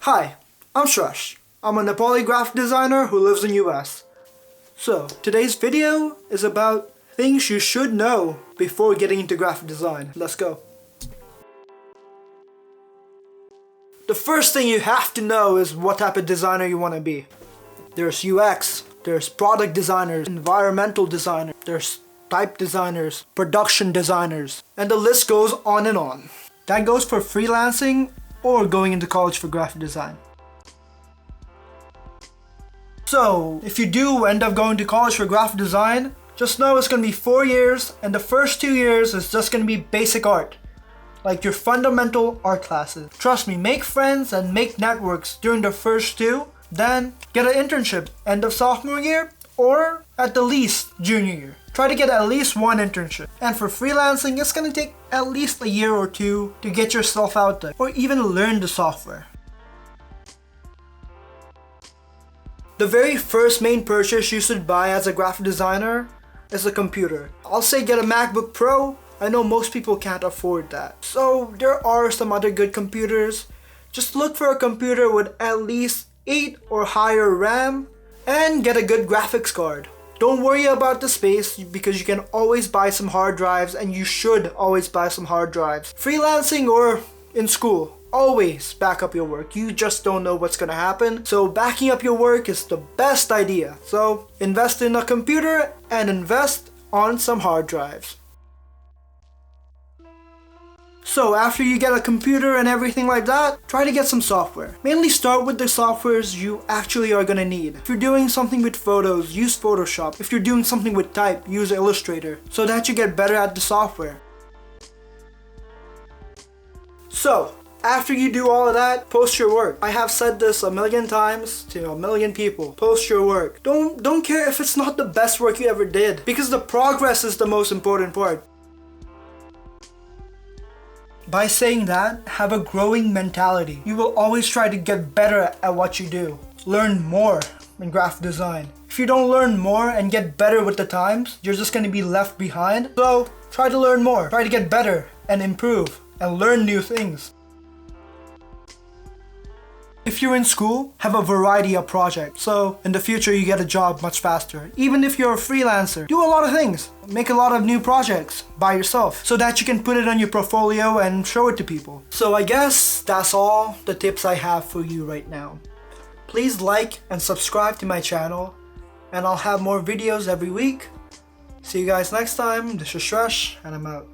Hi, I'm Shreyesh. I'm a Nepali graphic designer who lives in US. So, today's video is about things you should know before getting into graphic design. Let's go. The first thing you have to know is what type of designer you want to be. There's UX, there's product designers, environmental designers, there's type designers, production designers, and the list goes on and on. That goes for freelancing or going into college for graphic design. So, if you do end up going to college for graphic design, just know it's going to be 4 years, and the first 2 years is just going to be basic art, like your fundamental art classes. Trust me, make friends and make networks during the first 2, then get an internship end of sophomore year or at the least junior year. Try to get at least 1 internship. And for freelancing, it's going to take at least a year or 2 to get yourself out there or even learn the software. The very first main purchase you should buy as a graphic designer is a computer. I'll say get a MacBook Pro. I know most people can't afford that. So there are some other good computers. Just look for a computer with at least 8 or higher RAM and get a good graphics card. Don't worry about the space because you can always buy some hard drives, and you should always buy some hard drives. Freelancing or in school, always back up your work. You just don't know what's gonna happen. So backing up your work is the best idea. So invest in a computer and invest on some hard drives. So after you get a computer and everything like that, try to get some software. Mainly start with the softwares you actually are gonna need. If you're doing something with photos, use Photoshop. If you're doing something with type, use Illustrator so that you get better at the software. So, after you do all of that, post your work. I have said this a million times to a million people. Post your work. Don't care if it's not the best work you ever did, because the progress is the most important part. By saying that, have a growing mentality. You will always try to get better at what you do. Learn more in graphic design. If you don't learn more and get better with the times, you're just going to be left behind. So try to learn more. Try to get better and improve and learn new things. If you're in school, have a variety of projects, so in the future you get a job much faster. Even if you're a freelancer, do a lot of things. Make a lot of new projects by yourself so that you can put it on your portfolio and show it to people. So I guess that's all the tips I have for you right now. Please like and subscribe to my channel, and I'll have more videos every week. See you guys next time. This is Shreyesh, and I'm out.